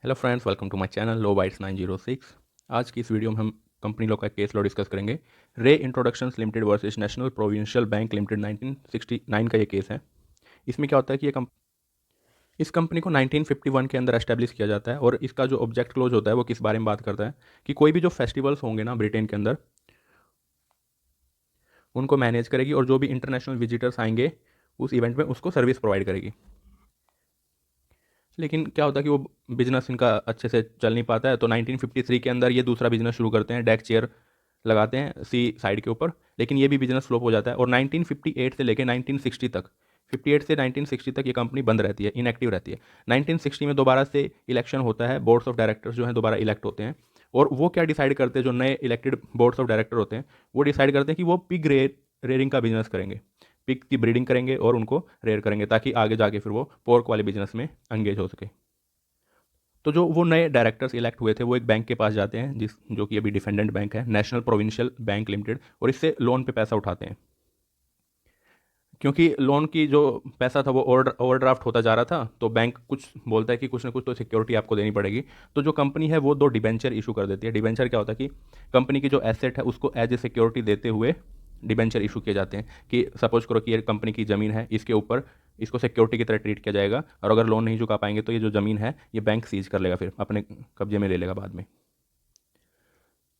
Hello friends, welcome to my channel lo bites 906। आज की इस वीडियो में हम कंपनी लॉ का केस लॉ डिस्कस करेंगे। Re introductions limited versus national provincial bank limited 1969 का ये केस है। इसमें क्या होता है कि इस कंपनी को 1951 के अंदर एस्टेब्लिश किया जाता है और इसका जो ऑब्जेक्ट क्लोज होता है वो किस बारे में बात करता है कि कोई भी जो फेस्टिवल्स होंगे ना ब्रिटेन के अंदर उनको मैनेज करेगी और जो भी इंटरनेशनल विजिटर्स आएंगे उस इवेंट में उसको सर्विस प्रोवाइड करेगी। लेकिन क्या होता है कि वो बिजनेस इनका अच्छे से चल नहीं पाता है, तो 1953 के अंदर ये दूसरा बिजनेस शुरू करते हैं, डेक चेयर लगाते हैं सी साइड के ऊपर। लेकिन ये भी बिजनेस फ्लॉप हो जाता है और 1958 से लेकर 1960 तक 58 से 1960 तक ये कंपनी बंद रहती है, इनएक्टिव रहती है। 1960 में दोबारा से इलेक्शन होता है, बोर्ड्स ऑफ डायरेक्टर्स जो हैं दोबारा इलेक्ट होते हैं और वो क्या डिसाइड करते हैं, जो नए इलेक्टेड बोर्ड्स ऑफ डायरेक्टर होते हैं वो डिसाइड करते हैं कि वो पिग रेयरिंग का बिजनेस करेंगे, पिग की ब्रीडिंग करेंगे और उनको रेयर करेंगे ताकि आगे जाके फिर वो पोर्क वाले बिजनेस में एंगेज हो सके। तो जो वो नए डायरेक्टर्स इलेक्ट हुए थे वो एक बैंक के पास जाते हैं जो कि अभी डिफेंडेंट बैंक है, नेशनल प्रोविंशियल बैंक लिमिटेड, और इससे लोन पे पैसा उठाते हैं। क्योंकि लोन की जो पैसा था वो ओवरड्राफ्ट होता जा रहा था, तो बैंक कुछ बोलता है कि कुछ ना कुछ तो सिक्योरिटी आपको देनी पड़ेगी। तो जो कंपनी है वो 2 डिबेंचर इशू कर देती है। डिबेंचर क्या होता है कि कंपनी की जो एसेट है उसको एज ए सिक्योरिटी देते हुए डिबेंचर इशू किए जाते हैं कि सपोज करो कि ये कंपनी की ज़मीन है, इसके ऊपर इसको सिक्योरिटी की तरह ट्रीट किया जाएगा और अगर लोन नहीं चुका पाएंगे तो ये जो ज़मीन है ये बैंक सीज कर लेगा, फिर अपने कब्जे में ले लेगा बाद में।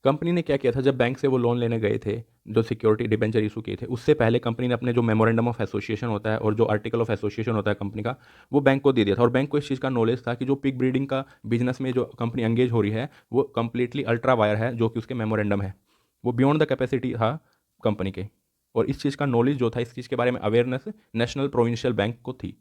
कंपनी ने क्या किया था, जब बैंक से वो लोन लेने गए थे, जो सिक्योरिटी डिबेंचर इशू किए थे, उससे पहले कंपनी ने अपने जो मेमोरेंडम ऑफ एसोसिएशन होता है और जो आर्टिकल ऑफ एसोसिएशन होता है कंपनी का, वो बैंक को दे दिया था। और बैंक को इस चीज़ का नॉलेज था कि जो पिग ब्रीडिंग का बिजनेस में जो कंपनी एंगेज हो रही है वो कंप्लीटली अल्ट्रा वायर है, जो कि उसके मेमोरेंडम है, वो बियॉन्ड द कैपेसिटी था कंपनी के। और इस चीज़ का नॉलेज जो था, इस चीज़ के बारे में अवेयरनेस नेशनल प्रोविंशियल बैंक को थी।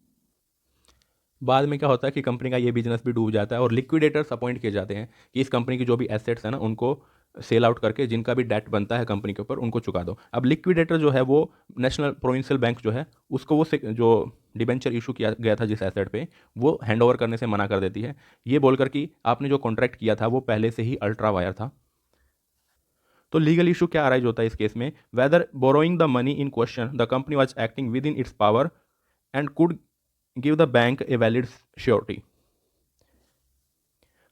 बाद में क्या होता है कि कंपनी का ये बिजनेस भी डूब जाता है और लिक्विडेटर्स अपॉइंट किए जाते हैं कि इस कंपनी की जो भी एसेट्स हैं ना उनको सेल आउट करके जिनका भी डेट बनता है कंपनी के ऊपर उनको चुका दो। अब लिक्विडेटर जो है वो नेशनल प्रोविंशियल बैंक जो है उसको वो जो डिबेंचर इशू किया गया था जिस एसेट पे, वो हैंड ओवर करने से मना कर देती है, ये बोलकर कि आपने जो कॉन्ट्रैक्ट किया था वो पहले से ही अल्ट्रा वायर था। तो लीगल इशू क्या अराइज होता है इस केस में, whether borrowing the money in question the company was acting within its power and could give the bank a valid surety.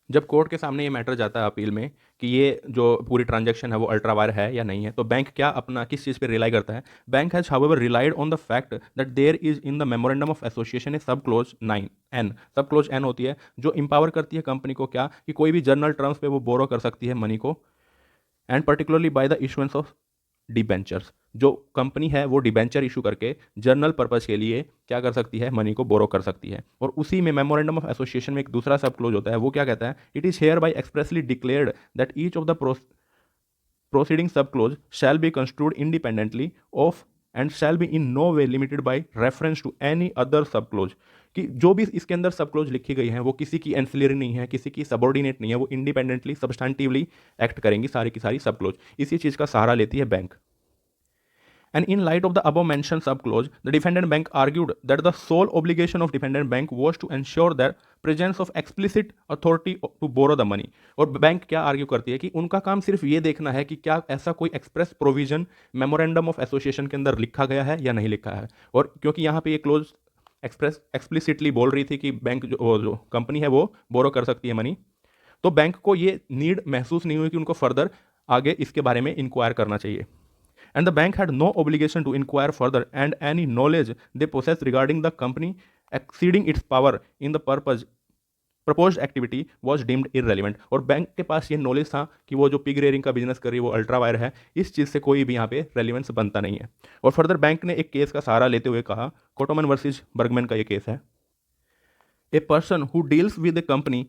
जब कोर्ट के सामने ये मैटर जाता है अपील में कि ये जो पूरी ट्रांजैक्शन है वो अल्ट्रा वायर है या नहीं है, तो बैंक क्या अपना किस चीज़ पे रिलाई करता है, bank has however relied on the fact that there is in the memorandum of association a sub clause 9 N. Sub clause N होती है जो इंपावर करती है कंपनी को क्या कि कोई भी जर्नल टर्म्स पे वो बोरो कर सकती है मनी को, and particularly by the issuance of debentures. जो कंपनी है वो डिबेंचर इशू करके जर्नल पर्पज के लिए क्या कर सकती है, मनी को बोरो कर सकती है। और उसी में मेमोरेंडम ऑफ एसोसिएशन में एक दूसरा सब क्लोज होता है, वो क्या कहता है, it is hereby expressly declared that each of the proceeding subclause shall be construed independently of and shall be in no way limited by reference to any other subclause। कि जो भी इसके अंदर सबक्लोज लिखी गई हैं वो किसी की एंसिलरी नहीं है, किसी की सबऑर्डिनेट नहीं है, वो इंडिपेंडेंटली सब्सटैंटिवली एक्ट करेंगी सारी की सारी सबक्लोज। इसी चीज़ का सहारा लेती है bank. And in light of the above mentioned subclause, the defendant bank argued that the sole obligation of defendant bank was to ensure the presence of explicit authority to borrow the money। और bank क्या argue करती है कि उनका काम सिर्फ ये देखना है कि क्या ऐसा कोई express provision memorandum of association के अंदर लिखा गया है या नहीं लिखा है। और क्योंकि यहाँ पे ये क्लोज एक्सप्लिसिटली बोल रही थी कि बैंक जो कंपनी है वो बोरो कर सकती है मनी, तो बैंक को ये नीड महसूस नहीं हुई कि उनको फर्दर आगे इसके बारे में इंक्वायर करना चाहिए। And the bank had no obligation to inquire further, and any knowledge they possessed regarding the company exceeding its power in the proposed activity was deemed irrelevant। और बैंक के पास ये नॉलेज था कि वो जो पिग रेयरिंग का business कर रही है वो अल्ट्रा वायर है, इस चीज़ से कोई भी यहाँ पे रेलिवेंस बनता नहीं है। और फर्दर बैंक ने एक केस का सहारा लेते हुए कहा, कोटोमन वर्सेस बर्गमैन का ये केस है, a person who deals with A company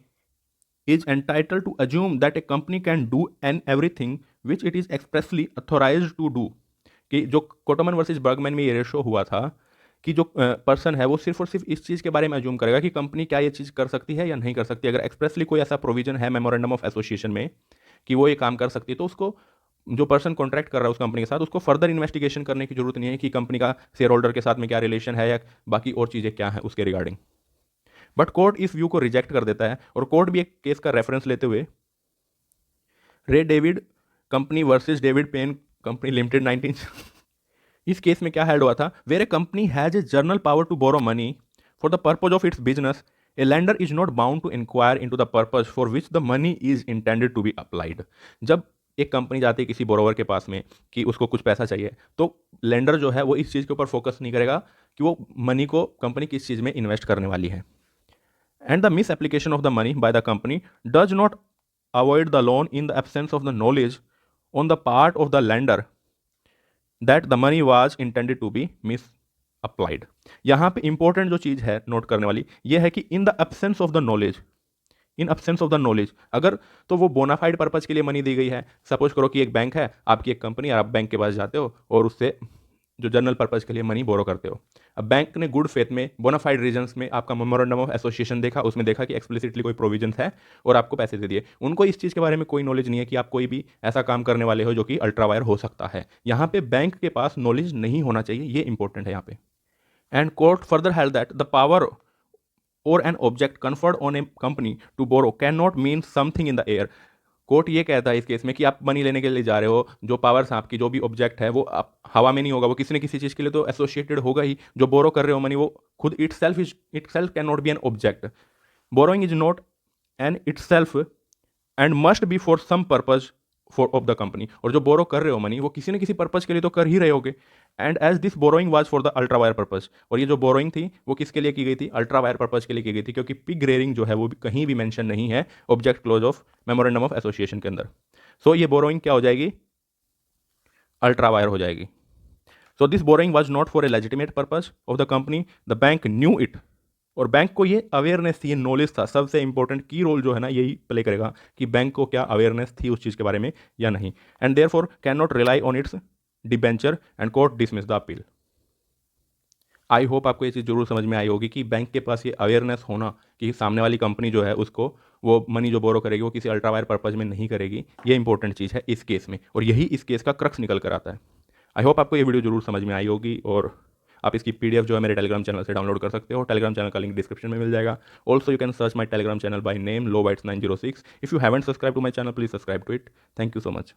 is entitled to assume that a company can do and everything which it is expressly authorized to do। कि जो कोटोमन वर्सेस बर्गमैन में ये रेशो हुआ था कि जो पर्सन है वो सिर्फ और सिर्फ इस चीज़ के बारे में अज्यूम करेगा कि कंपनी क्या ये चीज़ कर सकती है या नहीं कर सकती। अगर एक्सप्रेसली कोई ऐसा प्रोविजन है मेमोरेंडम ऑफ एसोसिएशन में कि वो ये काम कर सकती है, तो उसको जो पर्सन कॉन्ट्रैक्ट कर रहा है उस कंपनी के साथ उसको फर्दर इन्वेस्टिगेशन करने की जरूरत नहीं है कि कंपनी का शेयर होल्डर के साथ में क्या रिलेशन है या बाकी और चीज़ें क्या हैं उसके रिगार्डिंग। बट कोर्ट इस व्यू को रिजेक्ट कर देता है और कोर्ट भी एक केस का रेफरेंस लेते हुए, re David company versus David Payne company limited 19 इस केस में क्या हेल्ड हुआ था, where a company has a general power to borrow money for the purpose of its business a lender is not bound to inquire into the purpose for which the money is intended to be applied. जब एक company जाती है किसी borrower के पास में कि उसको कुछ पैसा चाहिए, तो लेंडर जो है वो इस चीज़ के ऊपर फोकस नहीं करेगा कि वो मनी को कंपनी किस चीज़ में इन्वेस्ट करने वाली है. And the misapplication of the money by the company does not avoid the loan in the absence of the knowledge on the part of the lender that the money was intended to be misapplied. यहाँ पे important जो चीज़ है note करने वाली ये है कि इन the absence of the knowledge, in absence of the knowledge, अगर तो वो बोनाफाइड पर्पज़ के लिए मनी दी गई है. सपोज करो कि एक बैंक है, आपकी एक कंपनी, और आप बैंक के पास जाते हो और उससे जो जनरल पर्पज़ के लिए मनी बोरो करते हो. अब बैंक ने गुड फेथ में बोनाफाइड रीजंस में आपका मेमोरेंडम ऑफ एसोसिएशन देखा, उसमें देखा कि एक्सप्लिसिटली कोई प्रोविजंस है और आपको पैसे दे दिए. उनको इस चीज़ के बारे में कोई नॉलेज नहीं है कि आप कोई भी ऐसा काम करने वाले हो जो कि अल्ट्रा वायर हो सकता है. यहाँ पे बैंक के पास नॉलेज नहीं होना चाहिए, ये इंपॉर्टेंट है यहाँ पे. And court further held that the power or an object conferred on a company to borrow cannot mean something in the air. Court ये कहता है इस केस में कि आप मनी लेने के लिए जा रहे हो, जो पावर्स आपकी जो भी ऑब्जेक्ट है वो आप हवा में नहीं होगा, वो किसी न किसी चीज़ के लिए तो एसोसिएटेड होगा ही. जो बोरो कर रहे हो मनी वो खुद itself can not be an object. Borrowing is not an itself and must be for some purpose for of the company. और जो बोरो कर रहे हो मनी वो किसी न किसी पर्पज के लिए तो कर ही रहे होगे. And as this borrowing was for the ultra vires purpose, और ये जो बोरोइंग थी वो किसके लिए की गई थी? अल्ट्रा वायर पर्पज के लिए की गई थी, क्योंकि पिग रेयरिंग जो है वो भी कहीं भी मेंशन नहीं है object close of memorandum of association के अंदर. सो ये बोरोइंग क्या हो जाएगी? अल्ट्रा वायर हो जाएगी. So this borrowing was not for a legitimate purpose of the company, the bank knew it. और बैंक को ये अवेयरनेस थी, ये नॉलेज था. सबसे इंपॉर्टेंट की रोल जो है ना यही प्ले करेगा कि बैंक को क्या अवेयरनेस थी उस चीज़ के बारे में या नहीं. And therefore can not rely on it's debenture and court dismiss the appeal. I hope आपको ये चीज़ जरूर समझ में आई होगी कि बैंक के पास ये अवेयरनेस होना कि सामने वाली कंपनी जो है उसको वो मनी जो बोरो करेगी वो किसी अल्ट्रा वायर पर्पज में नहीं करेगी, ये इंपॉर्टेंट चीज़ है इस केस में, और यही इस केस का क्रक्स निकल कर आता है. आई होप आपको ये वीडियो जरूर समझ में आई होगी, और आप इसकी पीडीएफ जो है मेरे टेलीग्राम चैनल से डाउनलोड कर सकते हो. टेलीग्राम चैनल का लिंक डिस्क्रिप्शन में मिल जाएगा. Also you can search my Telegram channel by name lobites906. If you haven't subscribe to my channel please subscribe to it. Thank you so much.